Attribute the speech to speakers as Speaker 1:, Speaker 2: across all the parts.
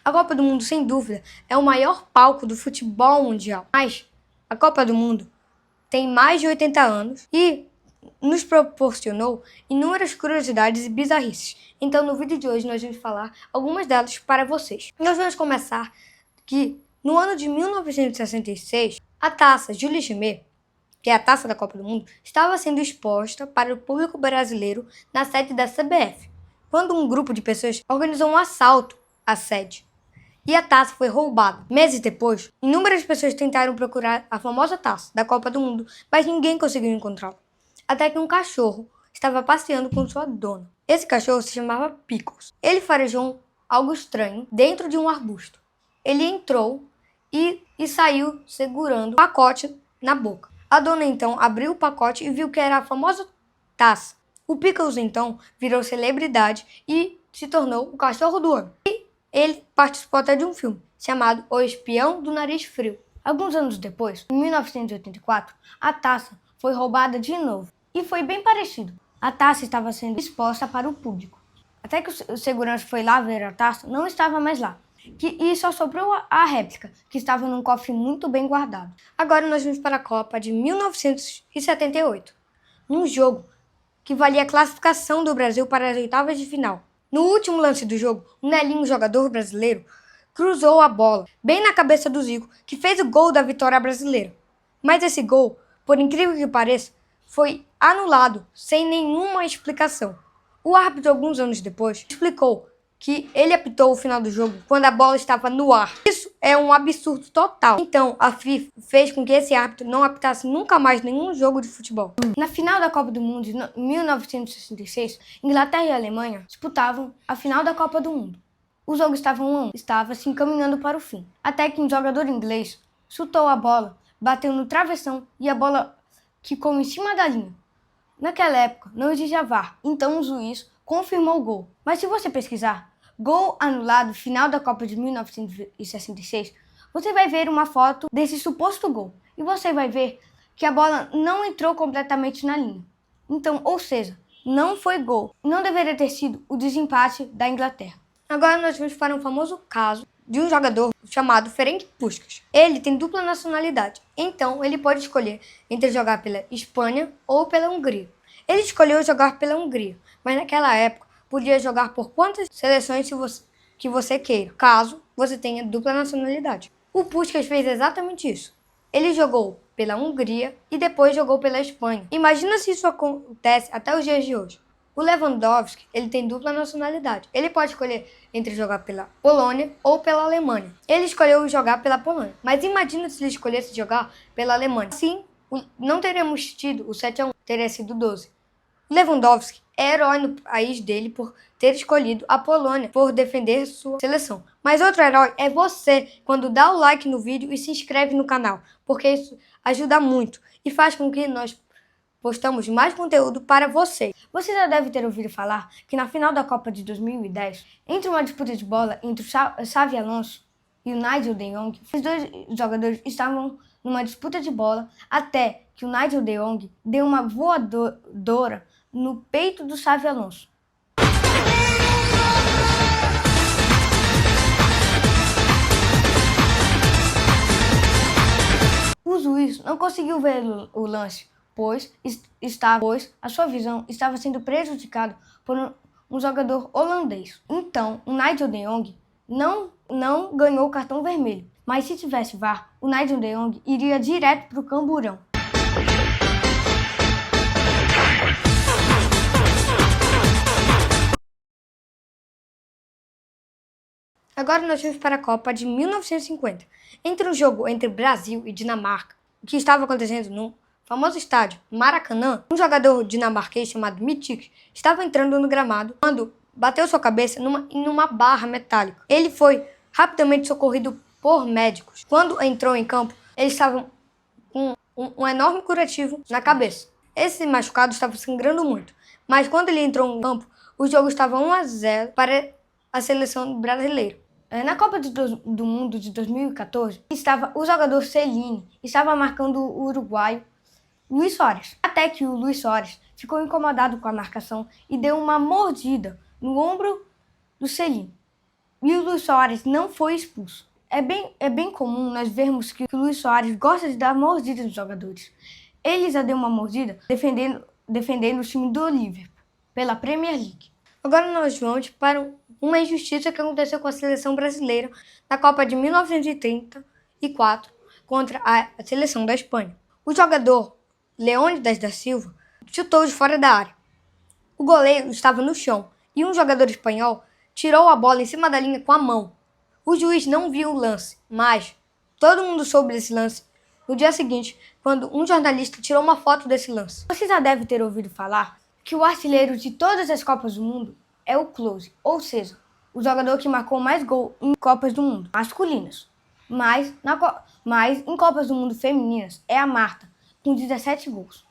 Speaker 1: A Copa do Mundo, sem dúvida, é o maior palco do futebol mundial. Mas a Copa do Mundo tem mais de 80 anos e nos proporcionou inúmeras curiosidades e bizarrices. Então, no vídeo de hoje, nós vamos falar algumas delas para vocês. Nós vamos começar que, no ano de 1966, a taça Jules Rimet, que é a taça da Copa do Mundo, estava sendo exposta para o público brasileiro na sede da CBF, quando um grupo de pessoas organizou um assalto à sede. E a taça foi roubada. Meses depois, inúmeras pessoas tentaram procurar a famosa taça da Copa do Mundo, mas ninguém conseguiu encontrá-la. Até que um cachorro estava passeando com sua dona. Esse cachorro se chamava Pickles. Ele farejou algo estranho dentro de um arbusto. Ele entrou e saiu segurando o pacote na boca. A dona então abriu o pacote e viu que era a famosa taça. O Pickles então virou celebridade e se tornou o cachorro do ano. Ele participou até de um filme chamado O Espião do Nariz Frio. Alguns anos depois, em 1984, a taça foi roubada de novo. E foi bem parecido. A taça estava sendo exposta para o público. Até que o segurança foi lá ver a taça, não estava mais lá. E só sobrou a réplica, que estava num cofre muito bem guardado. Agora nós vamos para a Copa de 1978, num jogo que valia a classificação do Brasil para as oitavas de final. No último lance do jogo, o Nelinho, jogador brasileiro, cruzou a bola bem na cabeça do Zico, que fez o gol da vitória brasileira. Mas esse gol, por incrível que pareça, foi anulado sem nenhuma explicação. O árbitro, alguns anos depois, explicou que ele apitou o final do jogo quando a bola estava no ar. Isso é um absurdo total. Então, a FIFA fez com que esse árbitro não apitasse nunca mais nenhum jogo de futebol. Na final da Copa do Mundo de 1966, Inglaterra e Alemanha disputavam a final da Copa do Mundo. O jogo estava se encaminhando para o fim, até que um jogador inglês chutou a bola, bateu no travessão e a bola ficou em cima da linha. Naquela época, não existia VAR, então o juiz confirmou o gol. Mas se você pesquisar gol anulado final da Copa de 1966, você vai ver uma foto desse suposto gol. E você vai ver que a bola não entrou completamente na linha. Então, ou seja, não foi gol. Não deveria ter sido o desempate da Inglaterra. Agora nós vamos para um famoso caso de um jogador chamado Ferenc Puskás. Ele tem dupla nacionalidade, então ele pode escolher entre jogar pela Espanha ou pela Hungria. Ele escolheu jogar pela Hungria, mas naquela época podia jogar por quantas seleções que você queira, caso você tenha dupla nacionalidade. O Puskás fez exatamente isso. Ele jogou pela Hungria e depois jogou pela Espanha. Imagina se isso acontece até os dias de hoje. O Lewandowski, ele tem dupla nacionalidade. Ele pode escolher entre jogar pela Polônia ou pela Alemanha. Ele escolheu jogar pela Polônia. Mas imagina se ele escolhesse jogar pela Alemanha. Assim, não teríamos tido o 7-1, teria sido 12. Lewandowski é herói no país dele por ter escolhido a Polônia por defender sua seleção. Mas outro herói é você, quando dá o like no vídeo e se inscreve no canal, porque isso ajuda muito e faz com que nós postamos mais conteúdo para você. Você já deve ter ouvido falar que na final da Copa de 2010, entre uma disputa de bola entre o Xavi Alonso e o Nigel de Jong, os dois jogadores estavam numa disputa de bola até que o Nigel de Jong deu uma voadora no peito do Xavi Alonso. O juiz não conseguiu ver o lance, pois a sua visão estava sendo prejudicada por um jogador holandês. Então, o Nigel de Jong não ganhou o cartão vermelho. Mas se tivesse VAR, o Nigel de Jong iria direto para o camburão. Agora nós vamos para a Copa de 1950. Entre um jogo entre Brasil e Dinamarca, o que estava acontecendo no famoso estádio Maracanã, um jogador dinamarquês chamado Mítik estava entrando no gramado quando bateu sua cabeça em uma barra metálica. Ele foi rapidamente socorrido por médicos. Quando entrou em campo, eles estavam com um enorme curativo na cabeça. Esse machucado estava sangrando muito, mas quando ele entrou no campo, o jogo estava 1-0 para a seleção brasileira. Na Copa do Mundo de 2014, o jogador Celine estava marcando o uruguaio Luis Suárez. Até que o Luis Suárez ficou incomodado com a marcação e deu uma mordida no ombro do Celine. E o Luis Soares não foi expulso. É bem comum nós vermos que o Luis Soares gosta de dar mordidas nos jogadores. Ele já deu uma mordida defendendo o time do Liverpool pela Premier League. Agora nós vamos para uma injustiça que aconteceu com a seleção brasileira na Copa de 1934 contra a seleção da Espanha. O jogador Leônidas da Silva chutou de fora da área. O goleiro estava no chão e um jogador espanhol tirou a bola em cima da linha com a mão. O juiz não viu o lance, mas todo mundo soube desse lance no dia seguinte, quando um jornalista tirou uma foto desse lance. Você já deve ter ouvido falar que o artilheiro de todas as Copas do Mundo é o Klose, ou seja, o jogador que marcou mais gols em Copas do Mundo masculinas. Mas em Copas do Mundo femininas é a Marta, com 17 gols.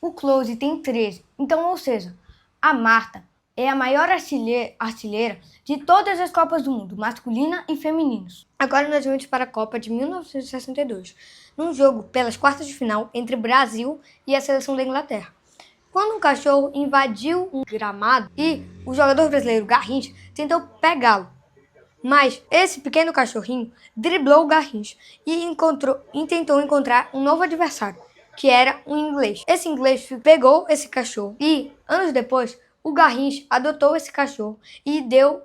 Speaker 1: O Klose tem 13, então, ou seja, a Marta é a maior artilheira de todas as Copas do Mundo, masculina e femininas. Agora nós vamos para a Copa de 1962, num jogo pelas quartas de final entre Brasil e a seleção da Inglaterra. Quando um cachorro invadiu um gramado e o jogador brasileiro Garrincha tentou pegá-lo. Mas esse pequeno cachorrinho driblou o Garrincha e tentou encontrar um novo adversário, que era um inglês. Esse inglês pegou esse cachorro e, anos depois, o Garrincha adotou esse cachorro e deu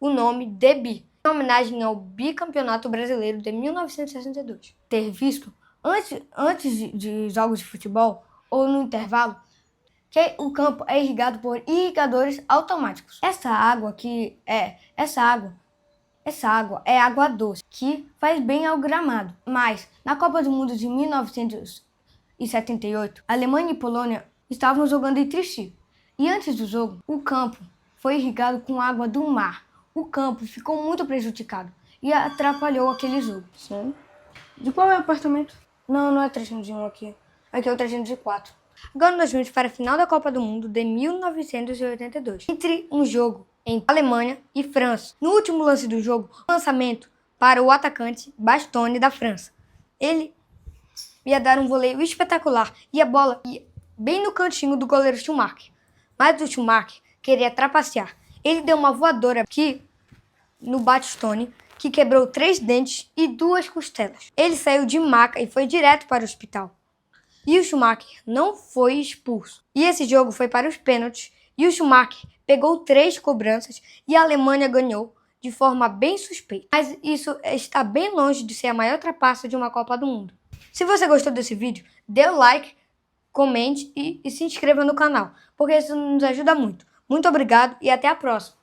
Speaker 1: o nome de Bi, em homenagem ao bicampeonato brasileiro de 1962. Ter visto antes de jogos de futebol ou no intervalo que o campo é irrigado por irrigadores automáticos. Essa água é água doce, que faz bem ao gramado. Mas na Copa do Mundo de 1978, Alemanha e Polônia estavam jogando entre si. E antes do jogo, o campo foi irrigado com água do mar. O campo ficou muito prejudicado e atrapalhou aquele jogo.
Speaker 2: Sim. De qual é o apartamento?
Speaker 1: Não é 301 aqui. Aqui é o 304. Agora nós vamos para a final da Copa do Mundo de 1982. Entre um jogo entre Alemanha e França. No último lance do jogo, o lançamento para o atacante Bastoni da França. Ele ia dar um voleio espetacular e a bola ia bem no cantinho do goleiro Schumacher. Mas o Schumacher queria trapacear. Ele deu uma voadora aqui no Bastoni, que quebrou 3 dentes e 2 costelas. Ele saiu de maca e foi direto para o hospital. E o Schumacher não foi expulso. E esse jogo foi para os pênaltis e o Schumacher pegou 3 cobranças e a Alemanha ganhou de forma bem suspeita. Mas isso está bem longe de ser a maior trapaça de uma Copa do Mundo. Se você gostou desse vídeo, dê o like, comente e se inscreva no canal, porque isso nos ajuda muito. Muito obrigado e até a próxima!